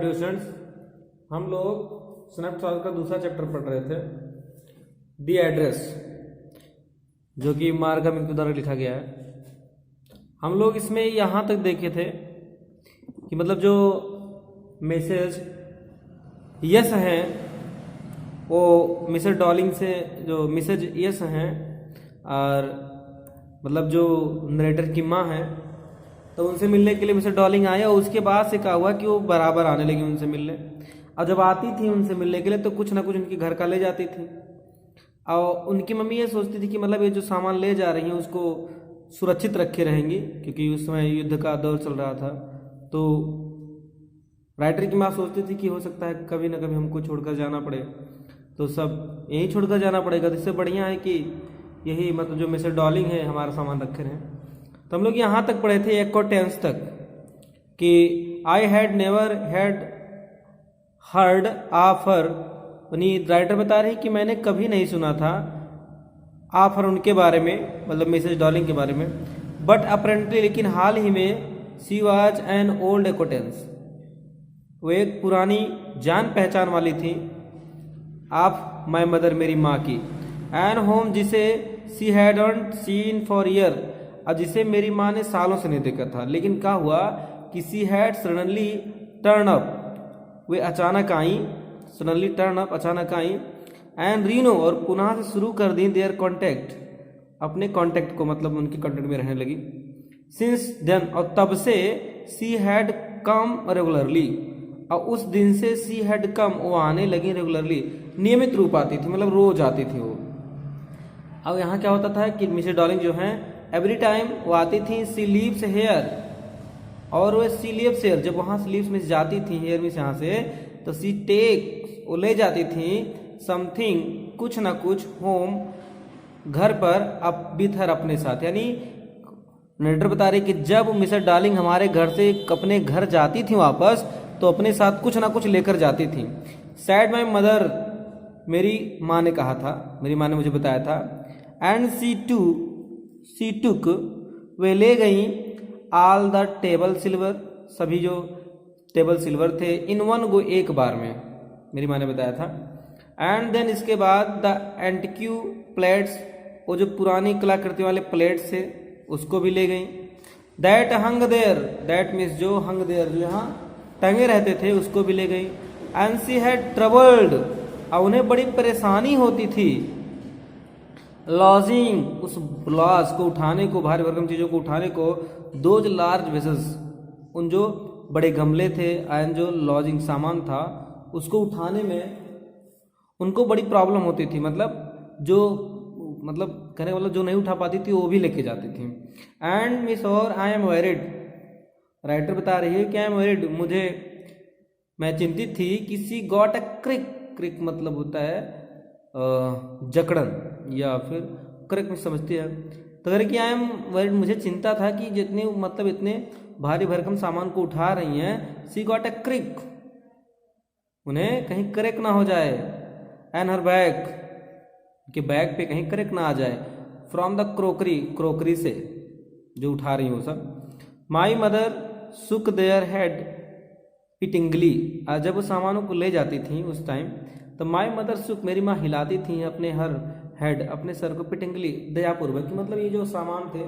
Dear students, हम लोग Snapchat का दूसरा चैप्टर पढ़ रहे थे, दी एड्रेस, जो कि मार्गम इनके द्वारा लिखा गया है। हम लोग इसमें यहाँ तक देखे थे कि मतलब जो मैसेज यस हैं वो मिसेस डॉलिंग से जो मैसेज यस हैं, और मतलब जो नरेटर की माँ है तो उनसे मिलने के लिए मिसेस डॉलिंग आए, और उसके बाद से क्या हुआ कि वो बराबर आने लगी उनसे मिलने। और जब आती थी उनसे मिलने के लिए तो कुछ ना कुछ उनके घर का ले जाती थी, और उनकी मम्मी ये सोचती थी कि मतलब ये जो सामान ले जा रही है उसको सुरक्षित रखे रहेंगी, क्योंकि उस समय युद्ध का दौर चल रहा था। तो राइटर की माँ सोचती थी कि हो सकता है कभी ना कभी हमको छोड़कर जाना पड़े, तो सब यहीं छोड़कर जाना पड़ेगा, तो इससे बढ़िया है कि यही मतलब जो मिसेस डॉलिंग है हमारा सामान रखे रहें। तो हम लोग यहाँ तक पढ़े थे एक और टेंस तक कि I had never had heard of her, writer बता रही कि मैंने कभी नहीं सुना था ऑफ हर उनके बारे में, मतलब मिसेस डॉलिंग के बारे में। बट अपेरेंटली, लेकिन हाल ही में, she was an old acquaintance, वो एक पुरानी जान पहचान वाली थी ऑफ माई मदर, मेरी माँ की। एन होम, जिसे सी हैडंट सीन फॉर ईयर, अब जिसे मेरी माँ ने सालों से नहीं देखा था। लेकिन क्या हुआ कि she had suddenly turn up, वे अचानक आई, सडनली टर्न अप, अचानक आई, एंड रीनो, और पुनः से शुरू कर दी देयर कॉन्टेक्ट, अपने कॉन्टेक्ट को, मतलब उनके कॉन्टेक्ट में रहने लगी। सिंस देन, और तब से, सी हैड कम रेगुलरली, और उस दिन से सी हैड कम, वो आने लगी रेगुलरली, नियमित रूप आती थी, मतलब रोज आती थी वो। अब यहाँ क्या होता था कि मिसेस डॉलिंग जो है एवरी टाइम वो आती थी, सी लीव्स हेयर, और वो सी लीव्स हेयर, जब वहाँ लीव्स में जाती थी, हेयर में यहाँ से, तो सी टेक, वो ले जाती थी समथिंग, कुछ ना कुछ, होम, घर पर, अब विथ हर, अपने साथ। यानी नरेटर बता रही कि जब मिसेस डॉलिंग हमारे घर से अपने घर जाती थी वापस, तो अपने साथ कुछ ना कुछ लेकर जाती थी। सैड माई मदर, मेरी माँ ने कहा था, मेरी माँ ने मुझे बताया था। एंड सी टुक, वे ले गई, ऑल द टेबल सिल्वर, सभी जो टेबल सिल्वर थे, इन वन गो, एक बार में, मेरी माँ ने बताया था। एंड देन, इसके बाद, द एंटिक्यू प्लेट्स, वो जो पुरानी कलाकृति वाले प्लेट्स थे उसको भी ले गई। That hung there, that means जो हंग देयर, जो यहाँ टंगे रहते थे, उसको भी ले गई। एंड सी हैड ट्रबल्ड, और उन्हें बड़ी परेशानी होती थी, लॉजिंग, उस लॉज को उठाने को, भारी भरकम चीजों को उठाने को, दोज लार्ज वेसल्स, उन जो बड़े गमले थे, एंड जो लॉजिंग सामान था उसको उठाने में उनको बड़ी प्रॉब्लम होती थी, मतलब जो, मतलब कहने का मतलब जो नहीं उठा पाती थी वो भी लेके जाती थी। एंड मिस, और आई एम वैरिड, राइटर बता रही है कि आई एम वैरिड, मैं चिंतित थी कि सी गॉट अ क्रिक, क्रिक मतलब होता है जकड़न, या फिर क्रिक में समझती है। तो अगर कि आई एम वैरिड, मुझे चिंता था कि जितने मतलब इतने भारी भरकम सामान को उठा रही हैं, सी गॉट अ क्रिक, उन्हें कहीं क्रैक ना हो जाए, एंड हर बैग, कि बैग पे कहीं क्रैक ना आ जाए, फ्रॉम द क्रोकरी, क्रोकरी से जो उठा रही हो सब। माई मदर सुक देयर हेड पिटिंगली, जब उस सामानों को ले जाती थी उस टाइम, तो माई मदर सुक, मेरी माँ हिलाती थी अपने हर हेड, अपने सर को, पिटिंगली, दयापूर्वक, कि मतलब ये जो सामान थे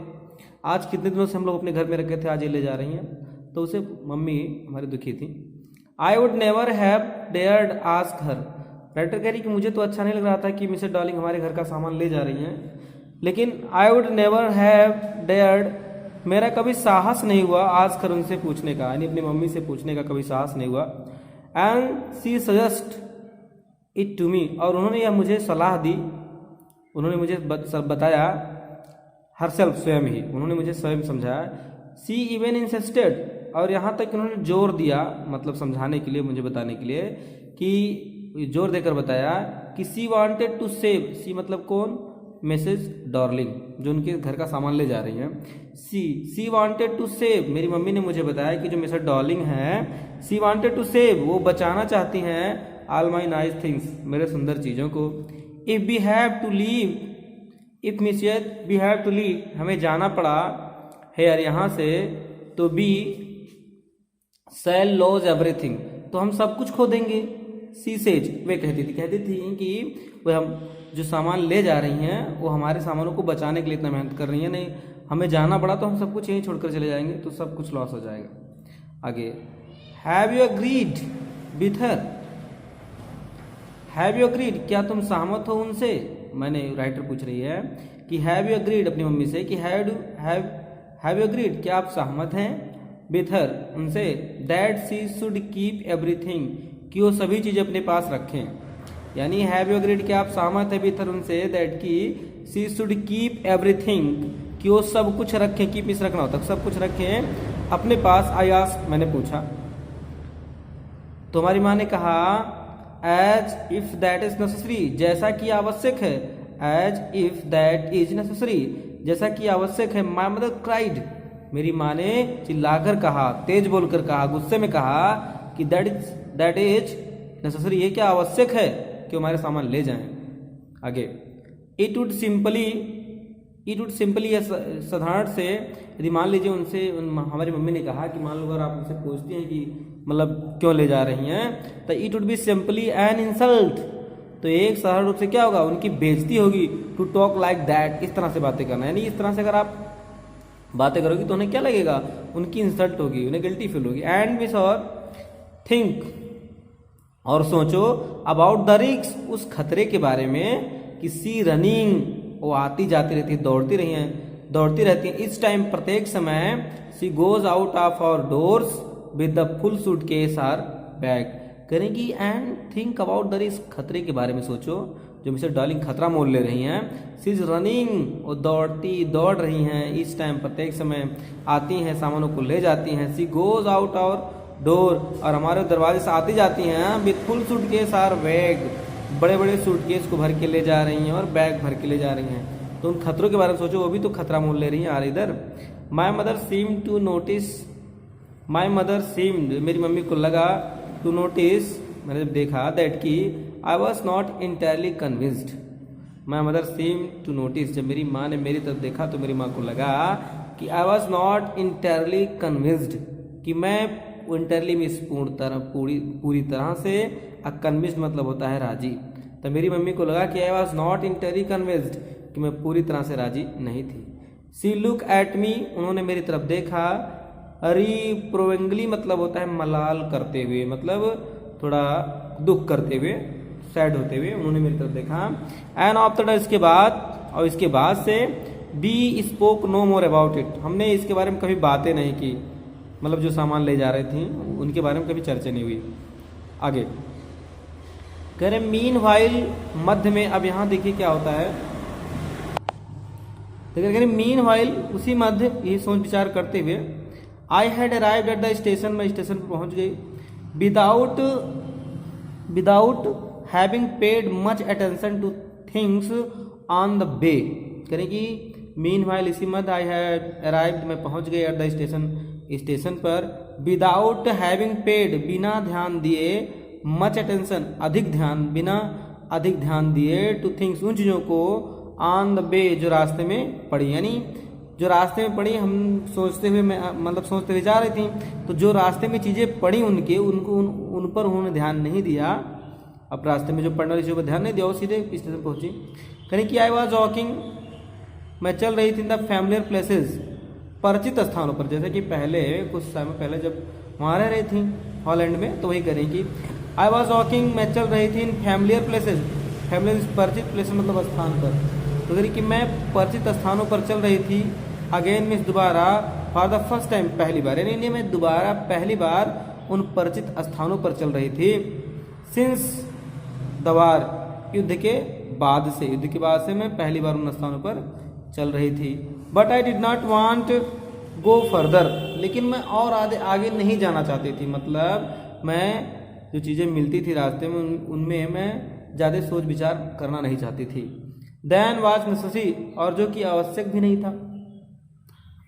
आज कितने दिनों से हम लोग अपने घर में रखे थे, आज ये ले जा रही हैं, तो उसे मम्मी हमारी दुखी थी। I would never have dared ask her, writer कह रही कि मुझे तो अच्छा नहीं लग रहा था कि मिसेस डॉलिंग हमारे घर का सामान ले जा रही हैं, लेकिन I would never have dared, मेरा कभी साहस नहीं हुआ आस्क हर, उनसे पूछने का, यानी अपनी मम्मी से पूछने का कभी साहस नहीं हुआ। And she suggest it to me, और उन्होंने यह मुझे सलाह दी, उन्होंने मुझे बताया, हरसेल्फ, स्वयं ही, उन्होंने मुझे स्वयं समझाया। सी इवन इंसिस्टेड, और यहाँ तक उन्होंने जोर दिया, मतलब समझाने के लिए, मुझे बताने के लिए, कि जोर देकर बताया कि सी वांटेड टू सेव, सी मतलब कौन, मिसेस डॉर्लिंग, जो उनके घर का सामान ले जा रही हैं। सी वांटेड टू सेव, मेरी मम्मी ने मुझे बताया कि जो मिसेस डॉर्लिंग है, सी वांटेड टू सेव, वो बचाना चाहती हैं, ऑल माई नाइस थिंग्स, मेरे सुंदर चीज़ों को। If we have to leave, if मिसियर वी हैव टू लीव, हमें जाना पड़ा हेयर, यहाँ से, तो बी शैल लॉज एवरीथिंग, तो तो हम सब कुछ खो देंगे। सी सेज, वे कहती थी कि वह हम जो सामान ले जा रही हैं वो हमारे सामानों को बचाने के लिए इतना मेहनत कर रही हैं, नहीं हमें जाना पड़ा तो हम सब कुछ यहीं छोड़कर चले जाएंगे तो सब कुछ लॉस हो जाएगा। आगे, have you agreed with her, have you agreed, क्या तुम सहमत हो उनसे? मैंने राइटर पूछ रही है कि हैव यू अग्रीड अपनी मम्मी से कि हैव यू अग्रीड, क्या आप सहमत हैं विथ हर, उनसे, that she should keep everything, कि वो सभी चीज़ें अपने पास रखें। यानी हैव यू अग्रीड, क्या आप सहमत हैं विथ हर उनसे, दैट की शी शुड कीप एवरीथिंग, कि वो सब कुछ रखें, कीप इस रखना होता है, सब कुछ रखें अपने पास। आई आस्क्ड, मैंने पूछा, तो हमारी माँ ने कहा as if that is necessary, जैसा कि आवश्यक है, as if that is necessary, जैसा कि आवश्यक है। माय मदर क्राइड, मेरी माँ ने चिल्लाकर कहा, तेज बोलकर कहा, गुस्से में कहा कि दैट इज नेसेसरी, ये क्या आवश्यक है कि हमारे सामान ले जाएं। आगे, इट वुड सिंपली, साधारण से, यदि मान लीजिए उनसे हमारी मम्मी ने कहा कि मान लो अगर आप उनसे पूछती हैं कि मतलब क्यों ले जा रही हैं, तो it would be simply an insult, तो एक साधारण रूप से क्या होगा, उनकी बेइज्जती होगी। टू टॉक लाइक दैट, इस तरह से बातें करना, यानी इस तरह से अगर आप बातें करोगी तो उन्हें क्या लगेगा, उनकी इंसल्ट होगी, उन्हें गिल्टी फील होगी। एंड मिस और थिंक, और सोचो, अबाउट द रिस्क, उस खतरे के बारे में कि सी रनिंग, वो आती जाती रहती है, दौड़ती रहती है, इस टाइम, प्रत्येक समय, she goes out of our doors with the full suitcase और बैग, करेंगी। And think about the risk, खतरे के बारे में सोचो जो मिसेस डार्लिंग खतरा मोल ले रही हैं। सी इज रनिंग, वो दौड़ रही हैं, इस टाइम, प्रत्येक समय, आती हैं, सामानों को ले जाती हैं। सी गोज आउट आवर डोर, और हमारे दरवाजे से आती जाती हैं, विद फुल सूटकेस और बैग, बड़े बड़े सूटकेस को भर के ले जा रही हैं और बैग भर के ले जा रही हैं। तो उन खतरों के बारे में सोचो, वो भी तो खतरा मोल ले रही हैं। और इधर, my mother seem to notice, my mother seemed, मेरी मम्मी को लगा, टू नोटिस, मैंने जब देखा, दैट की I was not entirely convinced, my mother seem to notice, जब मेरी माँ ने मेरी तरफ देखा तो मेरी माँ को लगा कि आई वॉज नॉट इंटायरली कन्विंस्ड, कि मैं इंटायरली मीन्स पूरी तरह से, कन्विंस्ड मतलब होता है राजी, तो मेरी मम्मी को लगा कि आई वॉज नॉट इंटायरली कन्विंस्ड, कि मैं पूरी तरह से राजी नहीं थी। सी लुक एट मी, उन्होंने मेरी तरफ देखा, रिप्रोविंगली मतलब होता है मलाल करते हुए, मतलब थोड़ा दुख करते हुए, सैड होते हुए, उन्होंने मेरी तरफ देखा। एंड आफ्टर इसके बाद, और इसके बाद से, we spoke no more about it, हमने इसके बारे में कभी बातें नहीं की, मतलब जो सामान ले जा रही थी उनके बारे में कभी चर्चा नहीं हुई। आगे कह रहे मीन वाइल, मध्य में, अब यहाँ देखिए क्या होता है, तो कह रहे मीन वाइल, उसी मध्य, ये सोच विचार करते हुए, I had arrived at the station, मैं स्टेशन पर पहुंच गई, without having paid much attention two things on the way, करेंगी मीन वाइल, इसी मध्य, आई हैड अराइव्ड, मैं पहुंच गई, एट द स्टेशन पर, विदाउट हैविंग पेड, बिना ध्यान दिए, मच अटेंशन, बिना अधिक ध्यान दिए, टू थिंग्स, उन चीज़ों को, ऑन द वे, जो रास्ते में पड़ी, यानी जो रास्ते में पड़ी, हम सोचते हुए जा रही थी, तो जो रास्ते में चीज़ें पड़ी उन पर उन्होंने ध्यान नहीं दिया, अब रास्ते में जो पढ़ने वाली चीज़ों पर ध्यान नहीं दिया, वो सीधे स्टेशन पहुंची। कहीं कि आई वॉज वॉकिंग, मैं चल रही थी, इन द फैमिलियर प्लेसेस, परिचित स्थानों पर, जैसे कि पहले कुछ समय पहले जब वहाँ रह रही थी हॉलैंड में, तो वही करें कि आई वॉज वॉकिंग, मैं चल रही थी, इन फैमिलियर प्लेसेस, परिचित प्लेसेस मतलब स्थान पर, तो करें कि मैं परिचित स्थानों पर चल रही थी। अगेन मीन्स दोबारा, फॉर द फर्स्ट टाइम, पहली बार, यानी मैं दोबारा पहली बार उन परिचित स्थानों पर चल रही थी। सिंस द वार, युद्ध के बाद से मैं पहली बार उन स्थानों पर चल रही थी। But I did not want go further, लेकिन मैं और आगे नहीं जाना चाहती थी, मतलब मैं जो चीज़ें मिलती थी रास्ते में उनमें मैं ज़्यादा सोच विचार करना नहीं चाहती थी। देन वाज नेसेसरी, और जो कि आवश्यक भी नहीं था।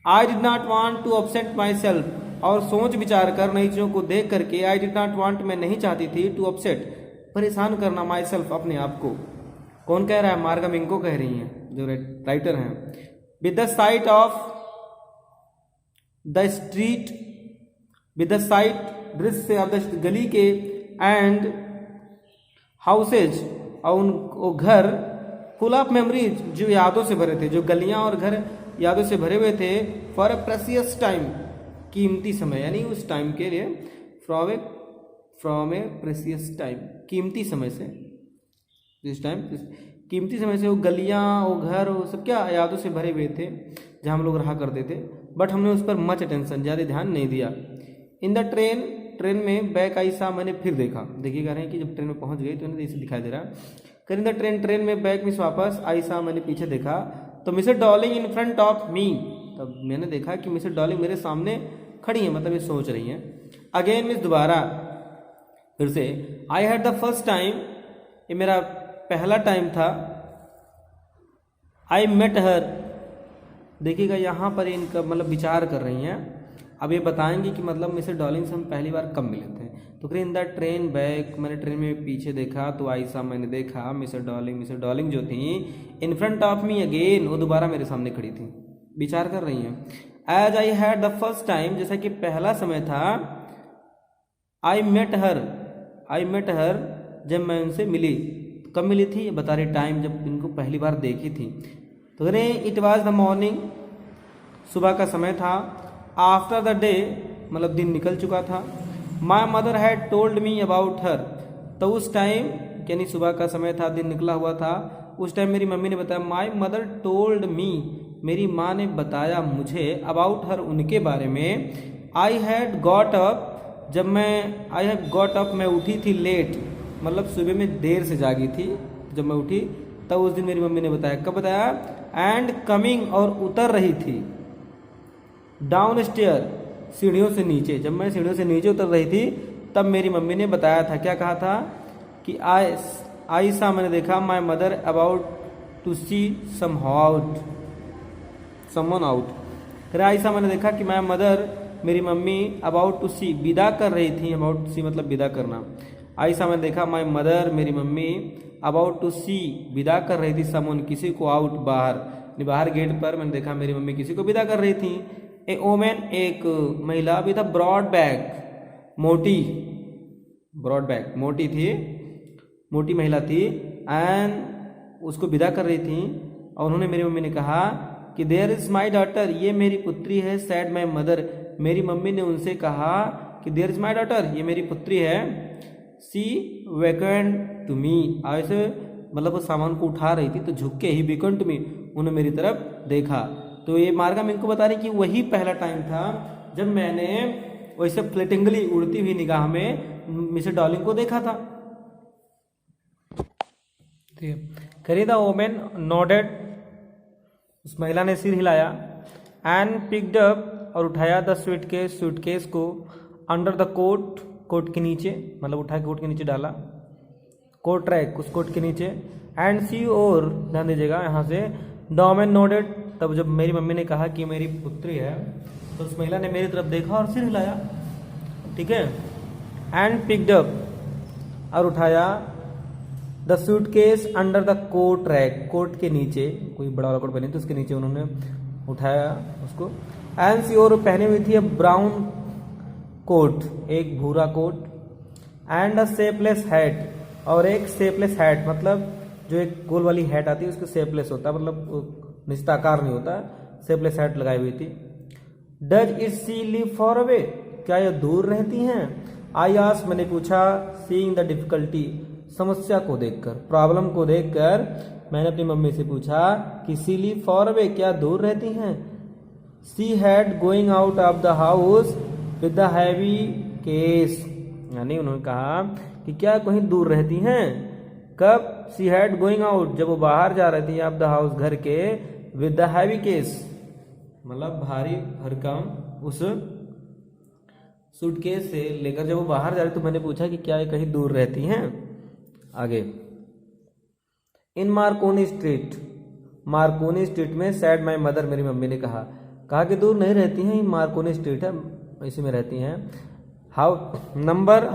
I did not want to upset myself, और सोच विचार कर नई चीज़ों को देख करके, आई डिड नॉट वांट, मैं नहीं चाहती थी, टू अपसेट, परेशान करना, माई सेल्फ, अपने आप को। कौन कह रहा है? मार्गा मिंको कह रही हैं, जो राइटर हैं। विद द साइट दृश्य अब गली के एंड हाउसेज और उन वो घर फुल ऑफ मेमोरीज जो यादों से भरे थे, जो गलियां और घर यादों से भरे हुए थे। फॉर अ प्रेसियस टाइम, कीमती समय, यानी उस टाइम के लिए फ्रॉम ए प्रेसियस टाइम, कीमती समय से, जिस टाइम कीमती समय से वो गलियां वो घर वो सब क्या यादों से भरे हुए थे जहाँ हम लोग रहा करते थे। बट हमने उस पर मच अटेंशन, ज़्यादा ध्यान नहीं दिया। इन द ट्रेन में बैक आई सा, मैंने फिर देखा। देखिए कह रहे हैं कि जब ट्रेन में पहुंच गई तो इन्हें इसे दिखाई दे रहा है। इन द ट्रेन में बैक मिस वापस आई सा, मैंने पीछे देखा तो Mrs Dorling in front of me, तब मैंने देखा कि मिसेस डॉलिंग मेरे सामने खड़ी हैं, मतलब ये सोच रही हैं। अगेन मिस, दोबारा, फिर से। आई हैड द फर्स्ट टाइम, ये मेरा पहला टाइम था। आई मेट हर, देखिएगा यहाँ पर इनका मतलब विचार कर रही हैं। अब ये बताएंगे कि मतलब मिसेस डॉलिंग से हम पहली बार कब मिले थे। तो फिर इन द ट्रेन बैक, मैंने ट्रेन में पीछे देखा तो आई सा, मैंने देखा मिसेस डॉलिंग जो थी in front of me again, वो दोबारा मेरे सामने खड़ी थी, विचार कर रही हैं। As I had the first time, जैसा कि पहला समय था। आई मेट हर, जब मैं उनसे मिली, कब मिली थी ये बता रही, टाइम जब इनको पहली बार देखी थी। तो कह रहे इट वॉज द मॉर्निंग, सुबह का समय था। आफ्टर द डे, मतलब दिन निकल चुका था। My mother had told me about her, तो उस टाइम यानी सुबह का समय था, दिन निकला हुआ था, उस टाइम मेरी मम्मी ने बताया। माई मदर टोल्ड मी, मेरी माँ ने बताया मुझे, अबाउट हर, उनके बारे में। आई हैड गॉट अप, मैं उठी थी लेट, मतलब सुबह में देर से जागी थी, जब मैं उठी तब उस दिन मेरी मम्मी ने बताया। कब बताया? एंड कमिंग, और उतर रही थी, डाउन स्टेयर, सीढ़ियों से नीचे, जब मैं सीढ़ियों से नीचे उतर रही थी तब मेरी मम्मी ने बताया था। क्या कहा था कि आई सा, मैंने देखा, my mother about to see someone out. फिर आई सा, मैंने देखा कि माई मदर, मेरी मम्मी, अबाउट टू सी, विदा कर रही थी, अबाउट टू सी मतलब विदा करना। आई सा, मैंने देखा, माई मदर, मेरी मम्मी, अबाउट टू सी, विदा कर रही थी, समवन, किसी को, आउट, बाहर गेट पर मैंने देखा मेरी मम्मी किसी को विदा कर रही थी। ए ओमेन, एक महिला, विद अ ब्रॉड बैग, मोटी थी, मोटी महिला थी, एंड उसको विदा कर रही थी। और उन्होंने, मेरी मम्मी ने कहा कि देयर इज माई डॉटर, ये मेरी पुत्री है। सैड माई मदर, मेरी मम्मी ने उनसे कहा कि देयर इज माई डॉटर, ये मेरी पुत्री है। सी वेकेंड टू मी, ऐसे मतलब वो सामान को उठा रही थी तो झुक के ही, वेकेंड टू मी, उन्हें मेरी तरफ देखा। तो ये मार्गम इनको बता रही कि वही पहला टाइम था जब मैंने वैसे फ्लेटिंगली, उड़ती हुई निगाह में मिसेस डॉलिंग को देखा था। करिए द वोमेन नोडेड, उस महिला ने सिर हिलाया। एंड पिक्ड अप, और उठाया, द सूटकेस को, अंडर द कोट के नीचे, मतलब उठा के कोट के नीचे डाला, कोट रैक, उस कोट के नीचे। एंड सी, और ध्यान दीजिएगा यहाँ से, द वोमेन नोडेड, तब जब मेरी मम्मी ने कहा कि मेरी पुत्री है तो उस महिला ने मेरी तरफ देखा और सिर हिलाया, ठीक है। एंड पिक्ड अप, और उठाया, the suitcase under the coat rack, coat के नीचे, कोई बड़ा वाला कोट पहने तो उसके नीचे उन्होंने उठाया उसको। एंड सी, और पहने हुई थी ब्राउन कोट, एक भूरा coat. And a shapeless hat, और एक शेपलेस हैट, मतलब जो एक गोल वाली हैट आती है उसको शेपलेस होता है, मतलब निश्चिताकार नहीं होता, शेपलेस हैट लगाई हुई थी। Does it C live for away, क्या ये दूर रहती हैं? आई आस्क, मैंने पूछा। सीइंग द डिफिकल्टी, समस्या को देखकर, प्रॉब्लम को देखकर मैंने अपनी मम्मी से पूछा कि सी लिव फॉर अवे, क्या दूर रहती हैं? She had going out of the house with the heavy case, यानी उन्होंने कहा कि क्या कहीं दूर रहती हैं। कब? सी हैड गोइंग आउट, जब वो बाहर जा रही थी, ऑफ द हाउस, घर के, विद द हैवी केस, मतलब भारी भरकम उस सूटकेस से लेकर जब वो बाहर जा रही, तो मैंने पूछा कि क्या ये कहीं दूर रहती हैं। आगे, इन मार्कोनी स्ट्रीट में, सैड माई मदर, मेरी मम्मी ने कहा कि दूर नहीं रहती हैं, मार्कोनी स्ट्रीट है, इसी में रहती हैं। हाउस नंबर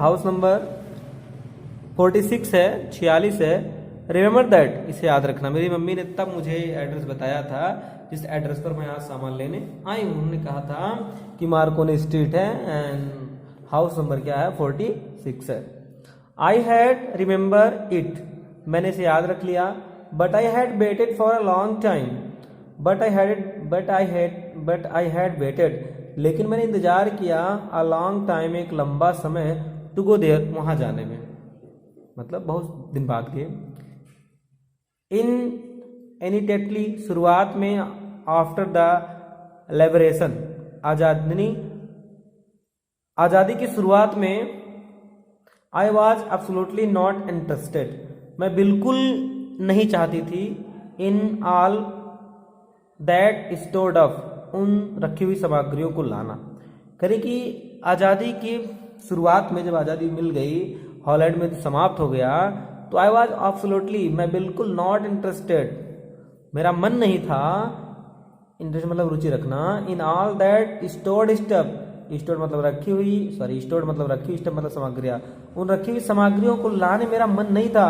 46 है, 46 है। रिमेंबर दैट, इसे याद रखना। मेरी मम्मी ने तब मुझे एड्रेस बताया था जिस एड्रेस पर मैं आज सामान लेने आई हूँ। उन्होंने कहा था कि मार्कोनी स्ट्रीट है, एंड हाउस नंबर क्या है 46 है। आई हैड रिमेंबर इट, मैंने इसे याद रख लिया। But I had waited for a long time, but I had weighted, लेकिन मैंने इंतजार किया अ लॉन्ग टाइम, एक लंबा समय, टू गो देयर, वहां जाने में, मतलब बहुत दिन बाद के। इन इनिटेटली, शुरुआत में, आफ्टर द लिबरेशन, आज़ादी की शुरुआत में, I was absolutely not interested, मैं बिल्कुल नहीं चाहती थी, in all that stored up, उन रखी हुई सामग्रियों को लाना। करें कि आज़ादी की शुरुआत में जब आज़ादी मिल गई, हॉलैंड में तो समाप्त हो गया, तो आई वॉज एब्सोल्युटली, मैं बिल्कुल नॉट इंटरेस्टेड, मेरा मन नहीं था, इंटरेस्ट मतलब रुचि रखना, in all that stored stuff, stored मतलब रखी हुई, स्टोर्ड मतलब रखी हुई, स्टफ मतलब सामग्रियाँ, उन रखी हुई सामग्रियों को लाने मेरा मन नहीं था।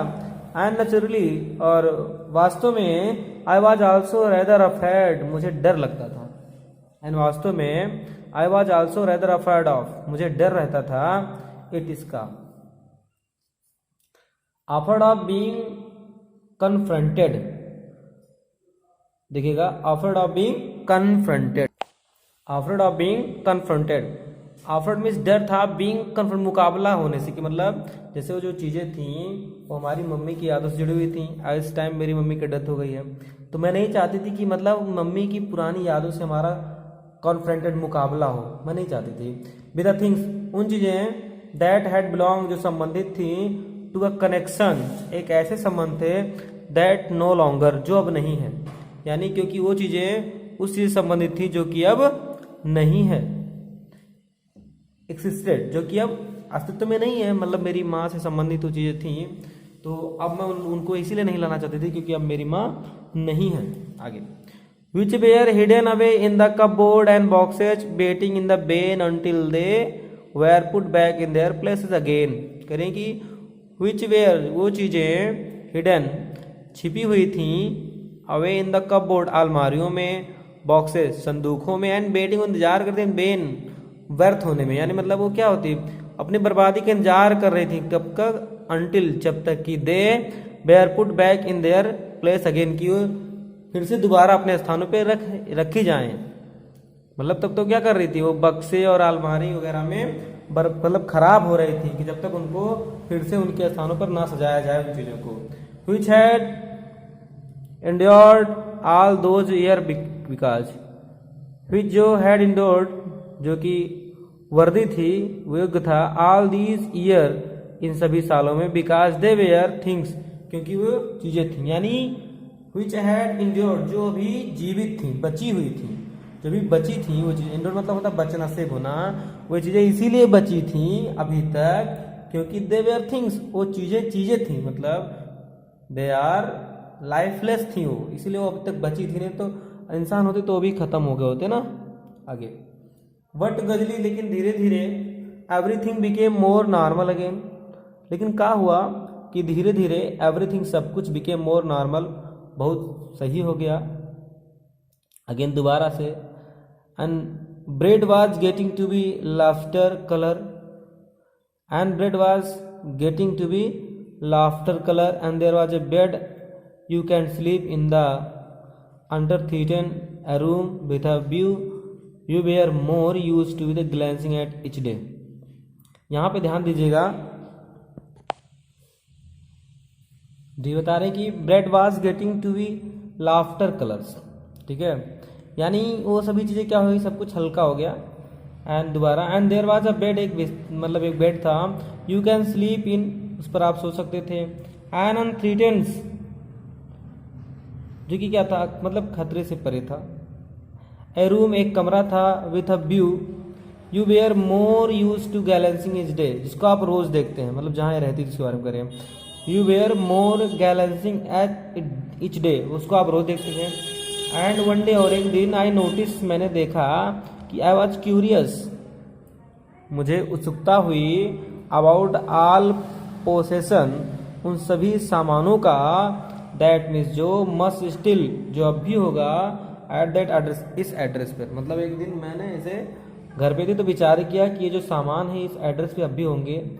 एंड नेचुरली, और वास्तव में, I was also rather afraid, मुझे डर लगता था। एंड वास्तव में, I was also rather afraid of, मुझे डर रहता था, इट इसका, अफ्रेड ऑफ बीइंग कन्फ्रंटेड, देखिएगा, afraid of being confronted, afraid of being confronted, afraid means डर था, बीइंग कन्फ्रंट मुकाबला होने से, कि मतलब जैसे वो जो चीज़ें थी वो हमारी मम्मी की यादों से जुड़ी हुई थी। इस टाइम मेरी मम्मी की डेथ हो गई है, तो मैं नहीं चाहती थी कि मतलब मम्मी की पुरानी यादों से हमारा कॉन्फ्रेंटेड मुकाबला हो, मैं नहीं चाहती थी। विद द थिंग्स, उन चीज़ें, दैट हैड बिलोंग, जो संबंधित थी, टू अ कनेक्शन, एक ऐसे संबंध थे, दैट नो लॉन्गर, जो अब नहीं है, यानी क्योंकि वो चीज़ें उस चीज़ से संबंधित थी जो कि अब नहीं है, एक्सिस्टेड, जो कि अब अस्तित्व में नहीं है, मतलब मेरी माँ से संबंधित वो चीज़ें थी, तो अब मैं उनको इसीलिए नहीं लाना चाहती थी क्योंकि अब मेरी माँ नहीं है। आगे, which were hidden away in the cupboard and boxes, waiting in the bin until they were put back in their places again. करें कि विच वेयर, वो चीज़ें, हिडन, छिपी हुई थी, अवे इन द कपबोर्ड, अलमारियों में, बॉक्सेस, संदूकों में, एंड वेटिंग, इंतजार करते हैं, बेन, व्यर्थ होने में, यानी मतलब वो क्या होती, अपनी बर्बादी का इंतजार कर रही थी, कब तक, अंटिल, जब तक कि they were put back in their place again, की फिर से दोबारा अपने स्थानों पे रखी जाएं, मतलब तब तो क्या कर रही थी वो, बक्से और अलमारी वगैरह में मतलब खराब हो रही थी, कि जब तक उनको फिर से उनके स्थानों पर ना सजाया जाए उन चीज़ों को। Which had endured all those year, because, which जो हैड एंड्योर्ड, जो कि वर्दी थी, योग्य था, ऑल दीज ईयर, इन सभी सालों में, बिकॉज दे वेयर थिंग्स, क्योंकि वो चीज़ें थी, यानी व्हिच हैड एंड्योर्ड, जो अभी जीवित थी, बची हुई थी, जो भी बची थी वो चीज़, एंड्योर्ड मतलब होता बचना से होना, वो चीज़ें इसीलिए बची थी अभी तक क्योंकि दे वेयर थिंग्स, वो चीज़ें थी, मतलब दे आर लाइफलेस थी वो, इसीलिए वो अब तक बची थी, नहीं तो इंसान होते तो भी खत्म हो गए होते ना। आगे, बट गजली, लेकिन धीरे धीरे, everything became more normal again, लेकिन क्या हुआ कि धीरे धीरे, एवरीथिंग, सब कुछ, बिकेम मोर नॉर्मल, बहुत सही हो गया, अगेन दोबारा से, and bread was getting to be laughter colour, and bread was getting to be laughter colour, and there was a bed you can sleep in the underthreaten a room with a view, you were more used to the glancing at each day। यहाँ पे ध्यान दीजिएगा, जी बता रहे कि bread was getting to be laughter colours, ठीक है, यानी वो सभी चीज़ें क्या हुई, सब कुछ हल्का हो गया, एंड दोबारा, and there was a bed, एक मतलब एक बेड था, यू कैन स्लीप इन, उस पर आप सो सकते थे, एंड अनथ्रेटेन्ड, जो कि क्या था, मतलब खतरे से परे था, ए रूम, एक कमरा था, with a view, you were more used to glancing each day, जिसको आप रोज देखते हैं, मतलब जहाँ रहती थी उसके बारे में करें, you were more glancing at each day, उसको आप रोज देखते थे, एंड वन डे, और एक दिन, आई नोटिस, मैंने देखा कि आई वॉज क्यूरियस, मुझे उत्सुकता हुई, अबाउट ऑल पोसेशन, उन सभी सामानों का, दैट मीन्स, जो मस्ट स्टिल, जो अब भी होगा, एट दैट एड्रेस, इस एड्रेस पर, मतलब एक दिन मैंने इसे घर पे थी तो विचार किया कि ये जो सामान है इस एड्रेस पे अब भी होंगे।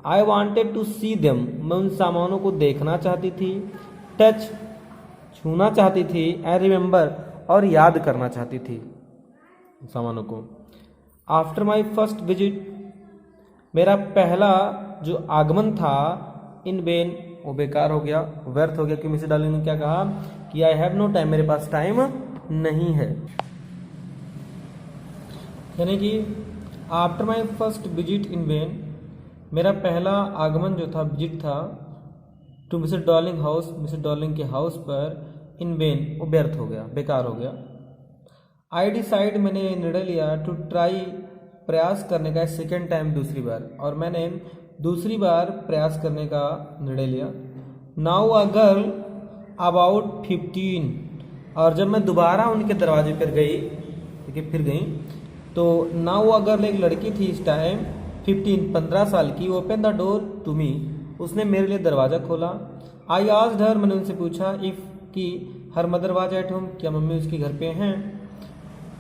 I wanted to see them, मैं उन सामानों को देखना चाहती थी। टच, छूना चाहती थी। आई रिमेंबर, और याद करना चाहती थी सामानों को। आफ्टर माई फर्स्ट विजिट, मेरा पहला जो आगमन था, इन वेन, वो बेकार हो गया, व्यर्थ हो गया, कि मिसेस डार्लिंग ने क्या कहा कि आई हैव नो टाइम, मेरे पास टाइम नहीं है। यानी कि after my first visit in vain, मेरा पहला आगमन जो था, विजिट था, to Mrs Darling house, Mrs Darling के हाउस पर, इन वेन, वो व्यर्थ हो गया, बेकार हो गया। आई डिसाइड, मैंने निर्णय लिया, टू ट्राई, प्रयास करने का, सेकेंड टाइम, दूसरी बार, और मैंने दूसरी बार प्रयास करने का निर्णय लिया। नाउ अ गर्ल अबाउट 15, और जब मैं दोबारा उनके दरवाजे पर गई, देखिए फिर गई, तो नाउ अ गर्ल, एक लड़की थी इस टाइम 15 साल की, open the door to me, उसने मेरे लिए दरवाज़ा खोला। आई आस्क्ड हर, मैंने उनसे पूछा, इफ़, कि her mother was at home, क्या मम्मी उसके घर पे हैं।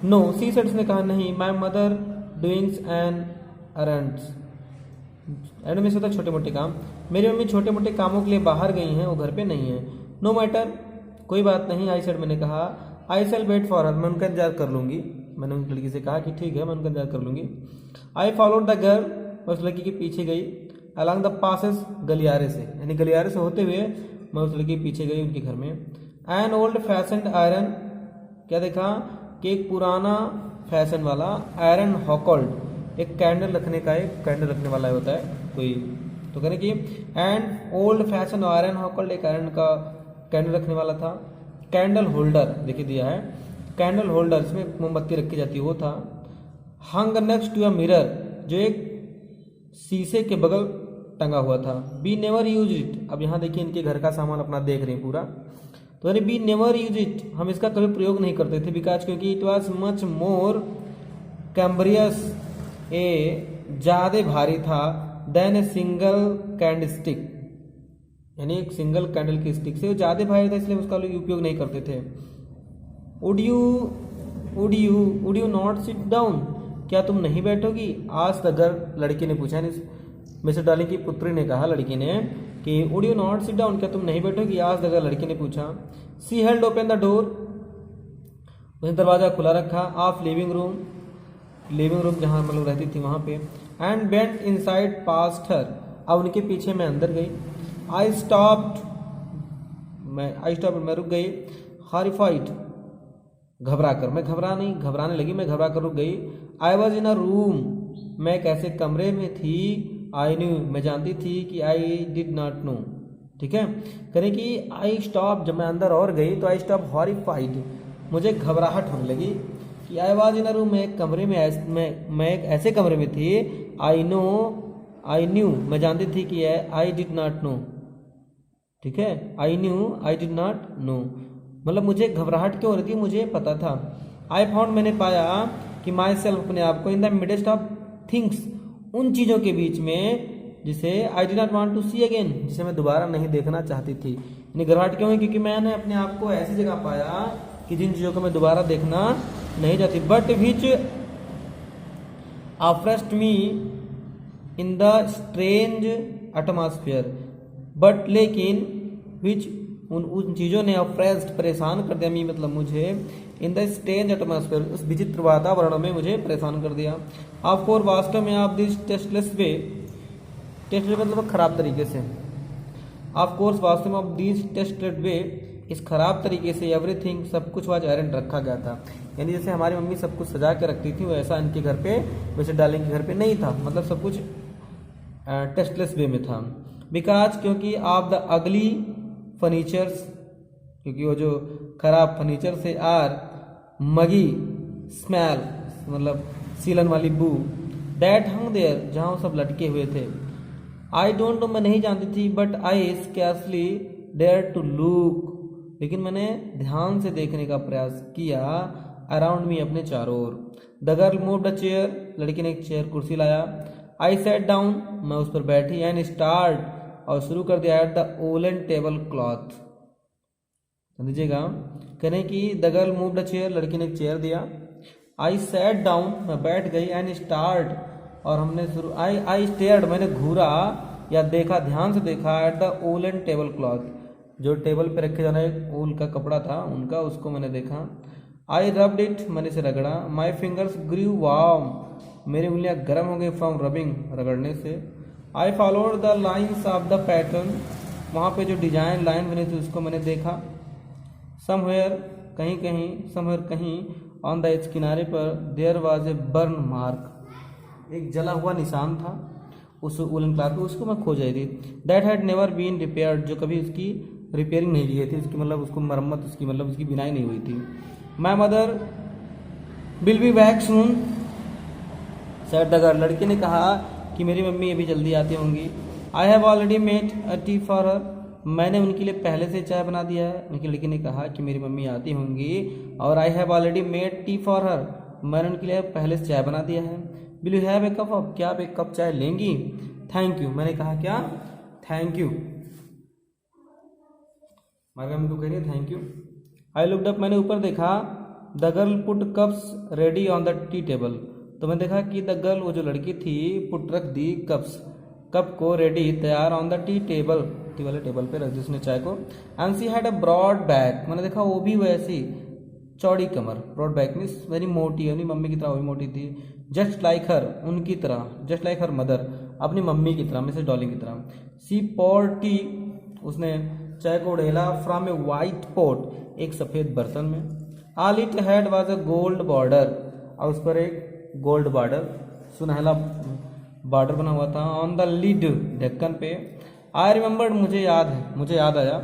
नो, सी सेड, उसने कहा नहीं, my mother doings and errands, and में से होता छोटे मोटे काम, मेरी मम्मी छोटे मोटे कामों के लिए बाहर गई हैं, वो घर पे नहीं है। नो मैटर, कोई बात नहीं। आई सेड, मैंने कहा, आई सेल वेट फॉर हर, मैं उनका इंतजार कर लूँगी। मैंने उस लड़की से कहा कि ठीक है, मैं उनका इंतजार कर लूँगी। आई फॉलोड द गर्ल, मैं उस लड़की के पीछे गई। अलॉन्ग द पासेस, गलियारे से, यानी गलियारे से होते हुए मैं उस लड़की के पीछे गई उनके घर में। एन ओल्ड फैशनड आयरन, क्या देखा कि एक पुराना फैशन वाला आयरन हॉकल्ड, एक कैंडल रखने का, एक कैंडल रखने वाला होता है कोई, तो कहने की एंड ओल्ड फैशन आयरन हॉकल्ड, एक आयरन का कैंडल रखने वाला था। कैंडल होल्डर देखिए दिया है, कैंडल होल्डर, इसमें मोमबत्ती रखी जाती है, वो था। हंग नेक्स्ट टू अ मिरर, जो एक शीशे के बगल टंगा हुआ था। बी नेवर यूज इट, अब यहाँ देखिए इनके घर का सामान अपना देख रहे हैं पूरा, तो यानी बी नेवर यूज इट, हम इसका कभी प्रयोग नहीं करते थे, बिकॉज क्योंकि it was much more cumbersome, ए ज़्यादा भारी था, than a single candlestick, यानी एक सिंगल कैंडल की स्टिक से वो ज़्यादा भारी था, इसलिए उसका लोग उपयोग नहीं करते थे। Would you not sit down, क्या तुम नहीं बैठोगी, आज द गर्ल, लड़की ने पूछा, मिसेस डार्लिंग की पुत्री ने कहा लड़की ने कि would you not sit down, क्या तुम नहीं बैठोगी, आज द गर्ल, लड़की ने पूछा। सी हेल्ड ओपन द डोर, उसने दरवाजा खुला रखा, of living room, living room जहाँ हम लोग रहती थी वहाँ पे, एंड बेंट इनसाइड पास्ट हर, अब उनके पीछे मैं अंदर गई। आई स्टॉप्ड, मैं रुक गई। हॉरिफाइड, घबरा कर, मैं घबराने लगी, मैं घबरा कर रुक गई। I was in a room, मैं एक ऐसे कमरे में थी। आई न्यू, मैं जानती थी कि आई डिड नॉट नो, ठीक है, करें कि आई स्टॉप, जब मैं अंदर और गई तो आई स्टॉप हॉरिफाइड, मुझे घबराहट होने लगी कि I was in a room, मैं एक कमरे में, मैं एक ऐसे कमरे में थी। आई न्यू, मैं जानती थी कि आई डिड नॉट नो, ठीक है, I knew I did not know, मतलब मुझे घबराहट क्यों हो रही थी, मुझे पता था। आई फाउंड, मैंने पाया कि माई सेल्फ, अपने आप को, in the midst of things, उन चीज़ों के बीच में जिसे I did not want to see again, जिसे मैं दोबारा नहीं देखना चाहती थी। यानी घबराहट क्यों है, क्योंकि मैंने अपने आप को ऐसी जगह पाया कि जिन चीज़ों को मैं दोबारा देखना नहीं चाहती। But which oppressed me in the strange atmosphere, but लेकिन विच, उन चीज़ों ने अफ्रेस्ड, परेशान कर दिया, मी मतलब मुझे, इन द स्ट्रेंज एटमॉस्फेयर, उस विचित्र वातावरण में मुझे परेशान कर दिया। ऑफ कोर्स, वास्तव में, आप दिस टेस्टलेस वे, टेस्टलेस मतलब खराब तरीके से, ऑफ कोर्स वास्तव में, ऑफ दिस टेस्टलेस वे, इस खराब तरीके से, एवरीथिंग, सब कुछ वाज आयरन रखा गया था। यानी जैसे हमारी मम्मी सब कुछ सजा के रखती थी, वैसा इनके घर पे, वैसे डार्लिंग के घर पे नहीं था, मतलब सब कुछ टेस्टलेस वे में था। बिकॉज, क्योंकि ऑफ द अगली फर्नीचर्स, क्योंकि वो जो खराब फर्नीचर से, आर मगी स्मेल, मतलब सीलन वाली बू, दैट हंग देयर, जहाँ वो सब लटके हुए थे। आई डोंट नो, मैं नहीं जानती थी, but I scarcely dare to look, लेकिन मैंने ध्यान से देखने का प्रयास किया, अराउंड मी, अपने चारों ओर। The girl moved a chair, लड़की ने एक चेयर, कुर्सी लाया। आई सेट डाउन, मैं उस पर बैठी। एंड स्टार्ट, और शुरू कर दिया, at the woollen table cloth, समझिएगा, कहें कि the girl moved a chair, लड़की ने एक चेयर दिया। आई सैट डाउन, मैं बैठ गई, एंड स्टार्ट, और हमने शुरू, आई स्टेयर्ड, मैंने घूरा या देखा, ध्यान से देखा, at the woollen table cloth, जो टेबल पे रखे जाना एक ऊल का कपड़ा था उनका, उसको मैंने देखा। आई रब्ड इट, मैंने इसे रगड़ा। माई फिंगर्स ग्रू वार्म, मेरी उंगलियां गर्म हो गई फ्रॉम रबिंग, रगड़ने से। I followed the lines of the pattern, वहाँ पे जो डिजाइन लाइन बनी थी उसको मैंने देखा। समवेयर, कहीं कहीं, समवेयर कहीं, ऑन द एज, किनारे पर, there was a burn mark, एक जला हुआ निशान था उस वुलन क्लॉथ पे, उसको मैं खोज रही थी। That had never been repaired, जो कभी उसकी रिपेयरिंग नहीं की गई थी, उसकी मतलब उसको मरम्मत, उसकी मतलब उसकी बिनाई नहीं हुई थी। My mother will be back soon, sad the girl, लड़की ने कहा कि मेरी मम्मी अभी जल्दी आती होंगी। I have already made a T for her, मैंने उनके लिए पहले से चाय बना दिया है। उनकी लड़की ने कहा कि मेरी मम्मी आती होंगी, और I have already made tea for her, मैंने उनके लिए पहले से चाय बना दिया है। Will you have a cup of, क्या आप एक कप चाय लेंगी? थैंक यू, मैंने कहा क्या? Thank you. मार्गा को कह रही है thank you. I looked up, मैंने ऊपर देखा। The girl put cups ready on the tea table, तो मैंने देखा कि द गर्ल, वो जो लड़की थी, पुट रख दी कप्स, कप को रेडी, तैयार, on the tea table, tea वाले टेबल पे रख दी उसने चाय को। And she had a broad back, मैंने देखा वो भी वैसी चौड़ी कमर, ब्रॉड बैक मीन्स वेरी मोटी, यानी मम्मी की तरह वो भी मोटी थी। जस्ट लाइक हर, उनकी तरह, जस्ट लाइक हर मदर, अपनी मम्मी की तरह, मिसेस डॉलिंग की तरह। सी पॉर टी, उसने चाय को उड़ेला, फ्रॉम ए वाइट पॉट, एक सफ़ेद बर्तन में। All it had was a gold border, और उस पर एक गोल्ड बॉर्डर, सुनहला बॉर्डर बना हुआ था। ऑन द लिड, ढक्कन पे। आई रिमेंबर्ड, मुझे याद है, मुझे याद आया।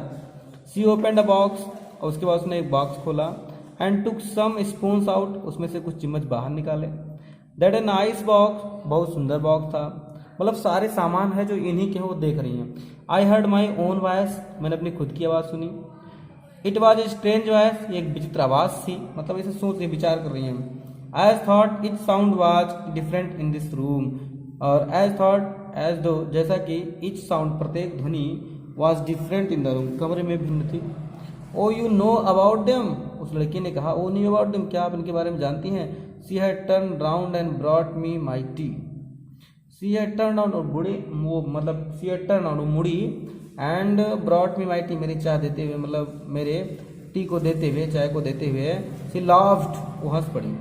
सी ओपनड अ बॉक्स, और उसके बाद उसने एक बॉक्स खोला। And took some spoons out, उसमें से कुछ चम्मच बाहर निकाले। दैट ए नाइस बॉक्स, बहुत सुंदर बॉक्स था, मतलब सारे सामान है जो इन्हीं के हैं वो देख रही हैं। I heard my own voice, मैंने अपनी खुद की आवाज़ सुनी। It was a strange voice, ये एक विचित्र आवाज़ थी, मतलब इसे सोच रही, विचार कर रही हैं। As thought each sound was different in this room, और एज थॉट एज दो, जैसा कि इच साउंड, प्रत्येक ध्वनि, was different in the room, कमरे में भिन्न थी। Oh you know about them, उस लड़की ने कहा, ओ न्यू अबाउट देम, क्या आप इनके बारे में जानती हैं? She had turn round and brought me my T, she had turn round, और बुढ़ी, वो मतलब सी हैड टर्न राउंड, मुड़ी, and brought me my T, मेरी चाय देते हुए, मतलब मेरे टी को देते हुए, चाय को देते हुए। सी लाफ्ड, वो हंस पड़ी।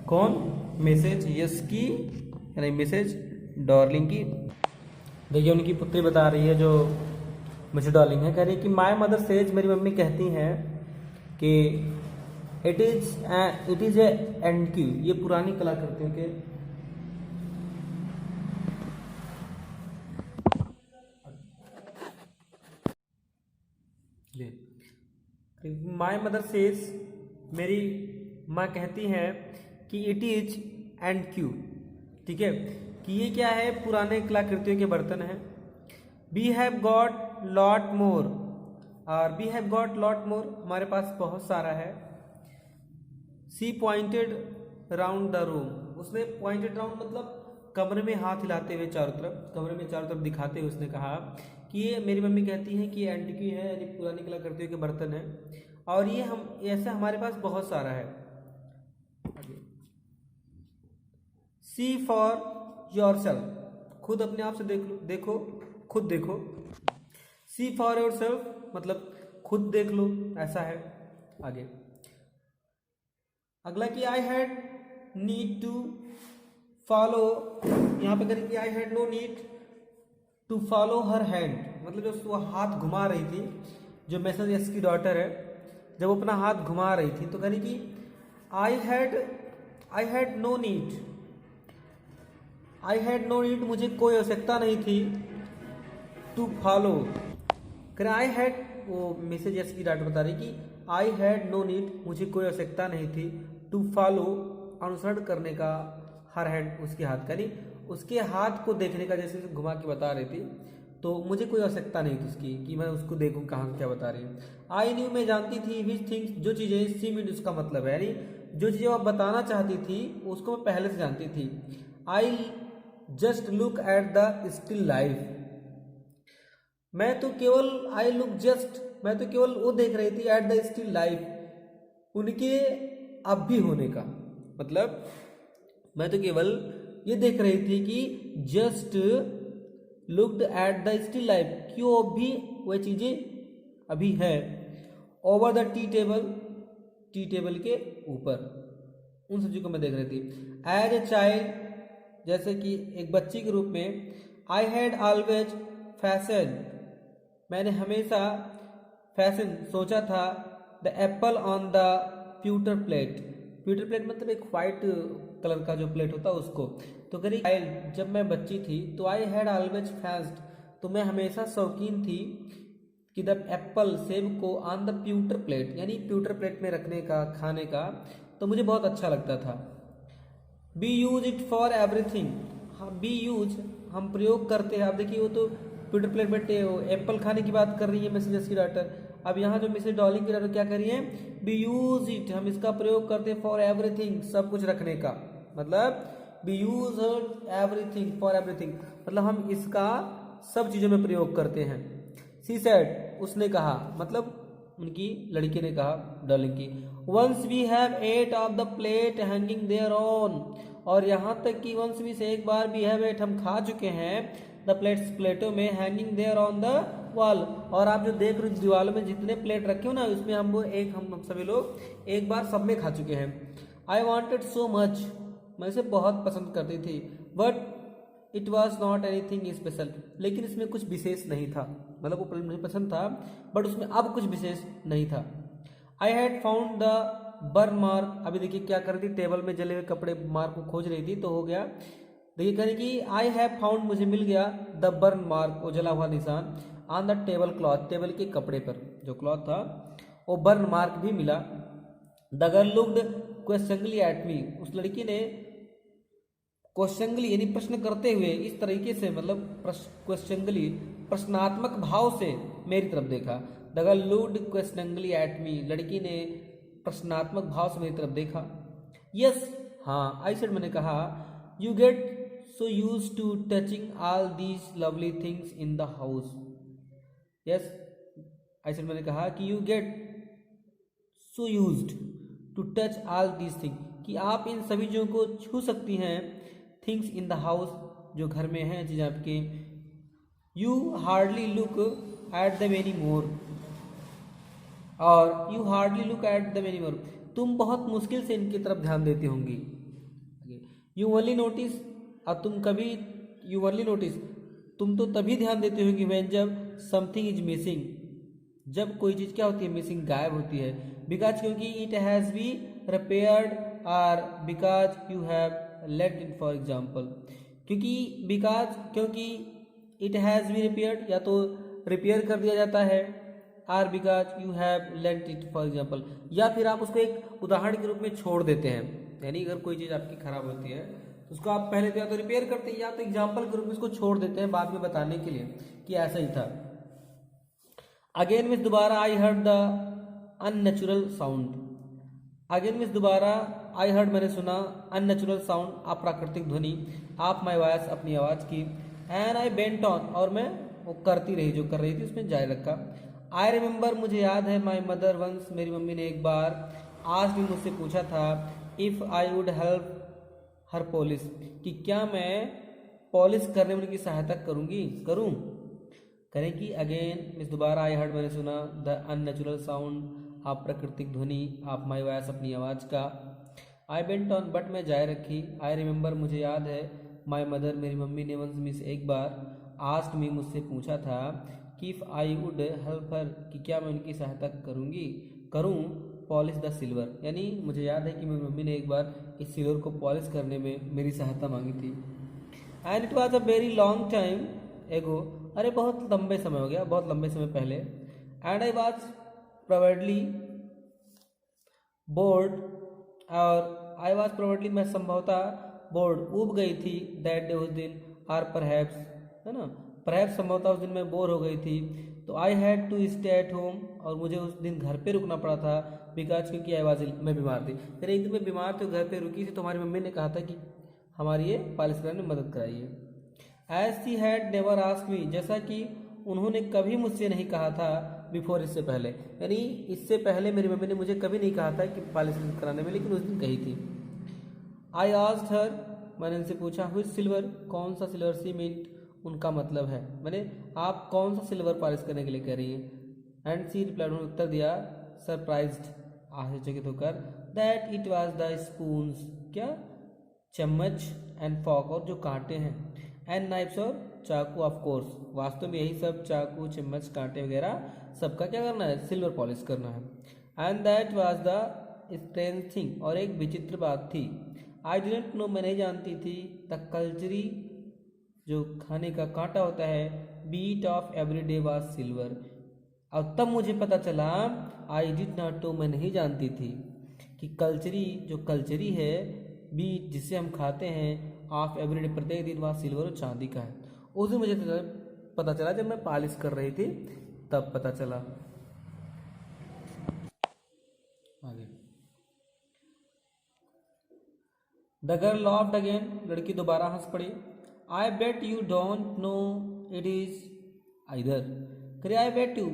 कौन? मिसेज यस की, यानी मिसेज डार्लिंग की। देखिए उनकी पुत्री बता रही है जो मिसेज डार्लिंग है, कह रही है कि माई मदर सेज, मेरी मम्मी कहती हैं कि it is A and Q, ये पुरानी कलाकृतियों के माई मदर सेज, मेरी माँ कहती हैं कि इट इज एंड क्यू, ठीक है, कि ये क्या है, पुराने कलाकृतियों के बर्तन हैं। We have got lot more, और we have got lot more, हमारे पास बहुत सारा है। She pointed round the room, उसने पॉइंटेड राउंड मतलब कमरे में हाथ हिलाते हुए चारों तरफ, कमरे में चारों तरफ दिखाते हुए उसने कहा कि ये मेरी मम्मी कहती हैं कि ये एंटिकी है, यानी पुरानी कलाकृतियों के बर्तन है, और ये हम ऐसा हमारे पास बहुत सारा है। सी फॉर योर सेल्फ, खुद अपने आप से देख लो, देखो, खुद देखो। सी फॉर योर सेल्फ मतलब खुद देख लो, ऐसा है। आगे अगला कि I had need to follow, यहाँ पे करें कि I had no need to follow her hand, मतलब जो वो हाथ घुमा रही थी, जो मिसेस यस की डॉटर है, जब वो अपना हाथ घुमा रही थी तो कह रही कि I had no need, I had no need, मुझे कोई आवश्यकता नहीं थी, टू फॉलो, कह आई हैड, वो मिसेज यस की डॉटर बता रही कि आई हैड नो नीड, मुझे कोई आवश्यकता नहीं थी, टू फॉलो, अनुसरण करने का, हर हैंड, उसके हाथ का, नहीं उसके हाथ को देखने का, जैसे घुमा के बता रही थी, तो मुझे कोई आवश्यकता नहीं थी उसकी कि मैं उसको देखूं कहाँ क्या बता रही है। आई न्यू, मैं जानती थी, विच थिंग्स, जो चीज़ें, सी मीन उसका मतलब है, यानी जो चीज़ें आप बताना चाहती थी उसको मैं पहले से जानती थी। I just look at the still life, मैं तो केवल, आई लुक जस्ट, मैं तो केवल वो देख रही थी, एट द स्टिल लाइफ, उनके अब भी होने का, मतलब मैं तो केवल ये देख रही थी कि just looked at the still life, कि वो भी वह चीज़ें अभी है। ओवर द टी टेबल के ऊपर, उन सब्जी को मैं देख रही थी। एज ए चाइल्ड, जैसे कि एक बच्ची के रूप में, आई हैड ऑलवेज फैशन, मैंने हमेशा फैशन सोचा था, the Apple on the pewter plate. Pewter plate मतलब एक वाइट कलर का जो प्लेट होता है उसको। तो करी चाइल्ड, जब मैं बच्ची थी, तो आई हैड ऑलवेज फैंस्ड, तो मैं हमेशा शौकीन थी कि द एप्पल, सेब को, ऑन द प्यूटर प्लेट, यानी प्यूटर प्लेट में रखने का, खाने का, तो मुझे बहुत अच्छा लगता था। B use it for everything, हाँ बी यूज हम प्रयोग करते हैं। आप देखिए वो तो प्यूटर प्लेट में एप्पल खाने की बात कर रही है मिसेस की डॉटर। अब यहाँ जो मिसेस डॉलिंग की डॉटर क्या कर रही है, बी यूज इट, हम इसका प्रयोग करते हैं फॉर एवरीथिंग, सब कुछ रखने का, मतलब B use everything for everything, मतलब हम इसका सब चीज़ों में प्रयोग करते हैं। सी सेड, उसने कहा, मतलब उनकी लड़की ने कहा, डॉलिंग की, once we have ate off the plate hanging there on, और यहाँ तक कि वंस वी से एक बार भी हैव एट, हम खा चुके हैं, द प्लेट्स, प्लेटों में, hanging there on the wall, और आप जो देख रहे हो दीवारों में जितने प्लेट रखे हो ना, उसमें हम सभी लोग एक बार सब में खा चुके हैं। आई वॉन्टेड सो मच, मैं इसे बहुत पसंद करती थी, but it was not anything special, लेकिन इसमें कुछ विशेष नहीं था, मतलब वो मुझे पसंद था बट उसमें अब कुछ विशेष नहीं था। I had found the burn mark, अभी देखिए क्या कर रही थी, टेबल में जले हुए कपड़े मार्क को खोज रही थी, तो हो गया, देखिए कह रही कि आई हैव फाउंड, मुझे मिल गया, द बर्न मार्क, वो जला हुआ निशान, on the table cloth, table के कपड़े पर जो क्लॉथ था वो बर्न मार्क भी मिला। The girl looked questioningly at me, उस लड़की ने क्वेश्चनली यानी प्रश्न करते हुए, इस तरीके से, मतलब क्वेश्चनली प्रश्नात्मक भाव से मेरी तरफ देखा। The girl looked questioningly at me, लड़की ने प्रश्नात्मक भाव से मेरी तरफ देखा। यस, हाँ, आई सेड, मैंने कहा, you get so used to touching all these lovely things in the house. Yes, I said, मैंने कहा कि you get so used to touch all these thing, कि आप इन सभी चीज़ों को छू सकती हैं, थिंग्स इन द हाउस, जो घर में हैं चीज़ें आपके। You hardly look at the many more, और you hardly look at the many more, तुम बहुत मुश्किल से इनकी तरफ ध्यान देती होंगी। यू ओनली नोटिस, और तुम कभी, यू ओनली नोटिस, तुम तो तभी ध्यान देती होंगी, व्हेन, जब समथिंग इज मिसिंग, जब कोई चीज़ क्या होती है, मिसिंग, गायब होती है। बिकॉज, क्योंकि इट हैज़ बी रिपेयर्ड, और because you have let it, for example, क्योंकि बिकॉज, क्योंकि इट हैज़ बी रिपेयर्ड, या तो रिपेयर कर दिया जाता है, or because you have let it, for example, या फिर आप उसको एक उदाहरण के रूप में छोड़ देते हैं, यानी अगर कोई चीज़ आपकी खराब होती है तो उसको आप पहले या तो रिपेयर करते हैं, या तो एग्जाम्पल के रूप में उसको छोड़ देते हैं बाद में बताने के लिए कि ऐसा ही था। अगेन मीन्स दोबारा, I heard the unnatural sound, again means दोबारा, आई हर्ड, मैंने सुना, अननेचुरल साउंड, अप्राकृतिक ध्वनि, आप माई वॉइस, अपनी आवाज़ की, एंड आई बेंट ऑन, और मैं वो करती रही, जो कर रही थी उसमें जारी रखा। आई रिमेंबर, मुझे याद है, माई मदर वंस, मेरी मम्मी ने एक बार, आज भी मुझसे पूछा था, if I would help her polish, कि क्या मैं पॉलिश करने में उनकी सहायता करूँ, करें। अगेन मीन्स दोबारा, आई हर्ड, मैंने सुना, द अननेचुरल साउंड, अप्राकृतिक ध्वनि, आप माई वॉइस, अपनी आवाज़ का। आई बेंट ऑन, बट मैं जारी रखी। आई रिमेंबर, मुझे याद है, माई मदर, मेरी मम्मी ने, वंस मीन्स एक बार, आस्क्ड मी, मुझसे पूछा था, कि if I would help her, कि क्या मैं उनकी सहायता करूँ पॉलिश द सिल्वर, यानी मुझे याद है कि मेरी मम्मी ने एक बार इस सिल्वर को पॉलिश करने में मेरी सहायता मांगी थी। And it was a very long time एगो, अरे बहुत लंबे समय हो गया, बहुत लंबे समय पहले। And I was probably board, और आई वॉज प्रोबेबली, मैं संभवतः बोर्ड, ऊब गई थी, दैट डे, उस दिन, आर परहैप्स, है ना, परहैप्स, संभवतः उस दिन मैं बोर हो गई थी, तो I had to stay at home, और मुझे उस दिन घर पे रुकना पड़ा था, बिकॉज, क्योंकि आई वॉज, मैं बीमार थी। फिर एक दिन मैं बीमार थी, घर पे रुकी थी, तो हमारी मम्मी ने कहा था कि हमारी ये पॉलिश कराने में मदद कराइए। As she had never asked me, जैसा कि उन्होंने कभी मुझसे नहीं कहा था, बिफोर, इससे पहले, यानी इससे पहले मेरी मम्मी ने मुझे कभी नहीं कहा था कि पॉलिश कराने में, लेकिन उस दिन कही थी। आई आस्क्ड हर, मैंने उनसे पूछा, व्हिच सिल्वर, कौन सा सिल्वर, सी मींट, उनका मतलब है, मैंने आप कौन सा सिल्वर पॉलिश करने के लिए कह रही हैं। एंड सी रिप्लाइड, उन्होंने उत्तर दिया सरप्राइज्ड, आश्चर्यचकित होकर, that it was the spoons, क्या, चम्मच, एंड फॉक, और जो कांटे हैं, एंड नाइफ्स, और चाकू, ऑफ कोर्स, वास्तव में यही सब चाकू, चम्मच, कांटे वगैरह सबका क्या करना है, सिल्वर पॉलिश करना है। And that was the strange thing, और एक विचित्र बात थी, आई डिडंट नो, मैं नहीं जानती थी, द कल्चरी, जो खाने का कांटा होता है, bit of everyday was silver, और तब मुझे पता चला, आई डिड नॉट नो, मैं नहीं जानती थी कि कल्चरी, जो कल्चरी है, बीट जिसे हम खाते हैं, ऑफ एवरीडे, प्रत्येक दिन, वह सिल्वर और चांदी का है। उस दिन मुझे पता चला जब मैं पॉलिश कर रही थी, तब पता चला। आगे, द गर्ल लॉफ्ड अगेन, लड़की दोबारा हंस पड़ी। I bet you don't know it is either, करे आई बेट यू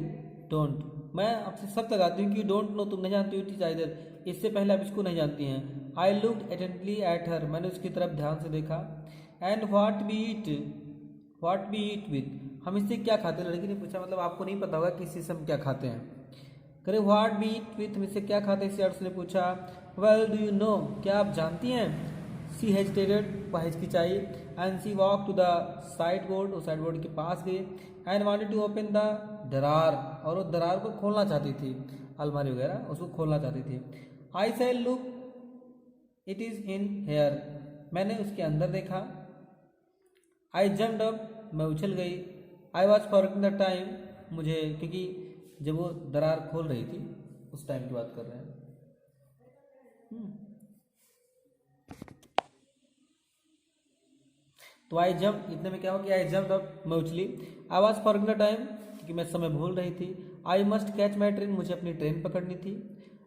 डोंट, मैं आपसे शर्त लगाती हूँ कि डोंट नो, तुम नहीं जानती हो, इट इज आइदर, इससे पहले आप इसको नहीं जानती हैं। आई लुक्ड अटेंटली एट हर, मैंने उसकी तरफ ध्यान से देखा। And what be eat with, हम इससे क्या खाते हैं, लड़की ने पूछा, मतलब आपको नहीं पता होगा कि इससे हम क्या खाते हैं। करे व्हाट बी ईट विथ, हम इससे क्या खाते हैं, इसे उसने पूछा। वेल डू यू नो, क्या आप जानती हैं। सी हेजिटेटेड, वह हिचकिचाई। And she walk to the sideboard, उस साइड बोर्ड के पास गई। And wanted to open the drawer, और वो दरार को खोलना चाहती थी, अलमारी वगैरह उसको खोलना चाहती थी। I say look it is in here, मैंने उसके अंदर देखा। आई जम्प्ड अप, मैं उछल गई। I was forgetting the time, मुझे, क्योंकि जब वो दरार खोल रही थी उस टाइम की बात कर रहे हैं। तो आई जम्प, इतने में क्या हो गया, आई जम्प अप, मैं उछली। I was forgetting the time, क्योंकि मैं समय भूल रही थी। I must catch my train, मुझे अपनी ट्रेन पकड़नी थी।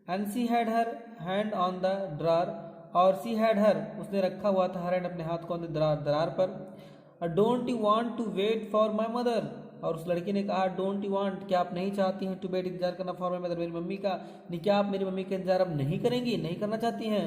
And she had her hand on the ड्रार, और सी हैड हर, उसने रखा हुआ था हर हैंड, अपने हाथ को ऑन द दरार पर। Don't you want to wait for my mother, और उस लड़की ने कहा, डोंट यू वांट, क्या आप नहीं चाहती हैं, टू वेट, इंतजार करना, फॉर माई मदर, मेरी मम्मी का, नहीं, क्या आप मेरी मम्मी का इंतजार अब नहीं करेंगी, नहीं करना चाहती हैं।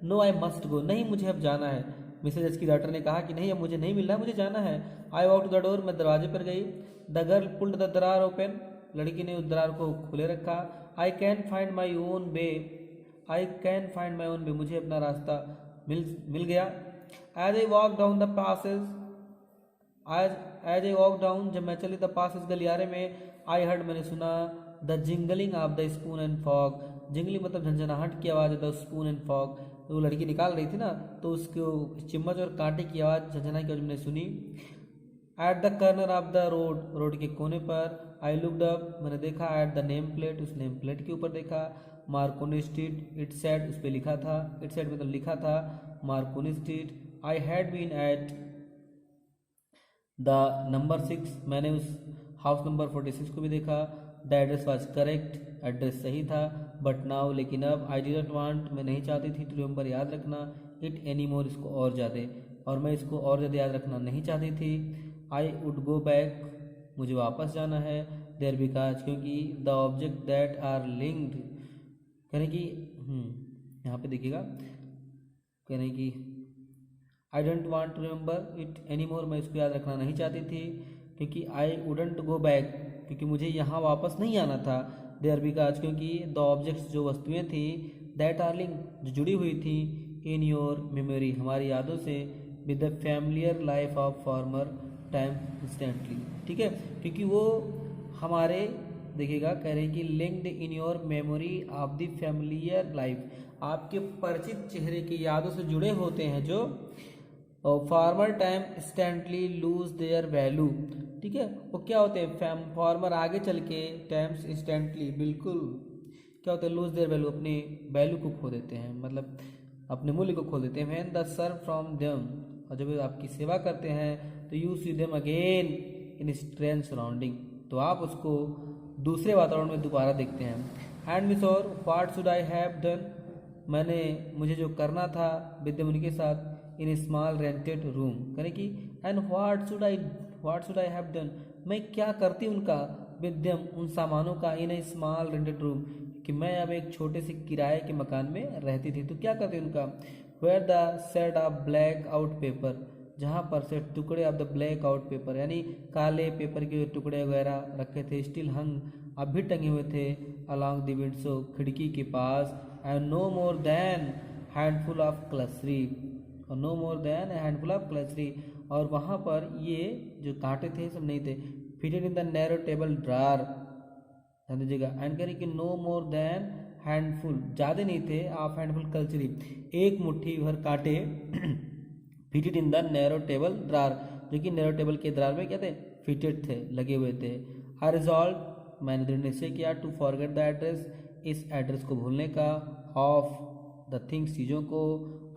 नो आई मस्ट गो, नहीं मुझे अब जाना है। मिसेज एच की डॉक्टर ने कहा कि नहीं, अब मुझे नहीं मिलना है, मुझे जाना है। I walk to the door, मैं दरवाजे पर गई। द गर्ल पुल्ड द दरार ओपन, लड़की ने उस दरार को खुले रखा। I can find my own way, I can find my own way, मुझे अपना रास्ता मिल गया। As I walk down the passage, as I walk down, जब मैं चली द पासेज, गलियारे में। आई हर्ड, मैंने सुना, the jingling of the spoon and fog, jingling मतलब झंझनाहट की आवाज़ है, द स्पून एंड फॉग, तो वो लड़की निकाल रही थी ना, तो उसको चम्मच और कांटे की आवाज़, झंझना की आवाज़ मैंने सुनी। At the corner of the road, road के कोने पर। आई लुक्ड अप, मैंने देखा। एट द नेम प्लेट, उस नेम प्लेट के ऊपर देखा। मार्कोनी स्ट्रीट, इट सेड, उस पर लिखा था, इट सेड मतलब लिखा था, Marconi street. I had been at the number 6, मैंने उस हाउस नंबर 46 को भी देखा। The address was correct, address सही था। बट नाउ, लेकिन अब, आई डिडंट वांट, मैं नहीं चाहती थी, टू रिमेंबर, याद रखना, इट एनी मोर, इसको और ज़्यादा, और मैं इसको और ज़्यादा याद रखना नहीं चाहती थी। आई वुड गो बैक, मुझे वापस जाना है। देयर बिकॉज, क्योंकि the object that are linked, कहने की, यहाँ पे देखिएगा, कहने की I don't want to remember it any more, मैं इसको याद रखना नहीं चाहती थी, क्योंकि आई वुडंट गो बैक, क्योंकि मुझे यहाँ वापस नहीं आना था। देयर बिकॉज, क्योंकि द ऑब्जेक्ट्स, जो वस्तुएं थी, दैट आर लिंक, जो जुड़ी हुई थी, इन योर मेमोरी, हमारी यादों से, with the familiar life of former time instantly, ठीक है, क्योंकि वो हमारे, देखिएगा, कह रहे हैं कि linked in your memory of the familiar life, आपके परिचित चेहरे की यादों से जुड़े होते हैं, जो farmer time instantly lose their value, ठीक है, वो क्या होते हैं, फॉर्मर आगे चल के, टाइम्स इंस्टेंटली, बिल्कुल क्या होते हैं, लूज देयर वैल्यू, अपनी वैल्यू को खो देते हैं, मतलब अपने मूल्य को खो देते हैं। When the serve from them, और जब आपकी सेवा करते हैं, तो you see them again in strange surrounding, तो आप उसको दूसरे वातावरण में दोबारा देखते हैं। एंड मिस और what should I have done, मुझे जो करना था विद्यम उनके साथ, इन स्मॉल रेंटेड रूम, करें कि, and what should I have done, मैं क्या करती उनका, विद्यम उन सामानों का, इन ए स्मॉल रेंटेड रूम, कि मैं अब एक छोटे से किराए के मकान में रहती थी, तो क्या करती उनका। Where the set of blackout paper, जहाँ पर से टुकड़े of the blackout paper यानी काले पेपर के टुकड़े वगैरह रखे थे, स्टिल हंग अब भी टंगे हुए थे, अलॉन्ग द विंडो खिड़की के पास, and no more than handful of crockery, और no more than handful of crockery, और वहाँ पर ये जो कांटे थे सब नहीं थे, fitted in the narrow table ड्रार, ध्यान दीजिएगा, एंड कह रही कि नो मोर देन हैंडफुल, ज़्यादा नहीं थे, ऑफ हैंडफुल कल्चरी, एक मुट्ठी भर कांटे fitted in the narrow table ड्रार, जो कि नैरो टेबल के द्रार में क्या थे, फिटेड थे, लगे हुए थे। आई रिजॉल्व, मैंने दृढ़ निश्चय किया, टू फॉरगेट द एड्रेस, इस एड्रेस को भूलने का, ऑफ द थिंग्स, चीज़ों को,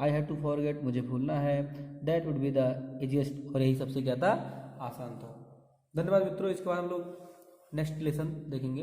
आई हैव टू फॉरगेट, मुझे भूलना है, that would be the easiest, और यही सबसे क्या था, आसान था। धन्यवाद मित्रों, इसके बाद हम लोग नेक्स्ट लेसन देखेंगे।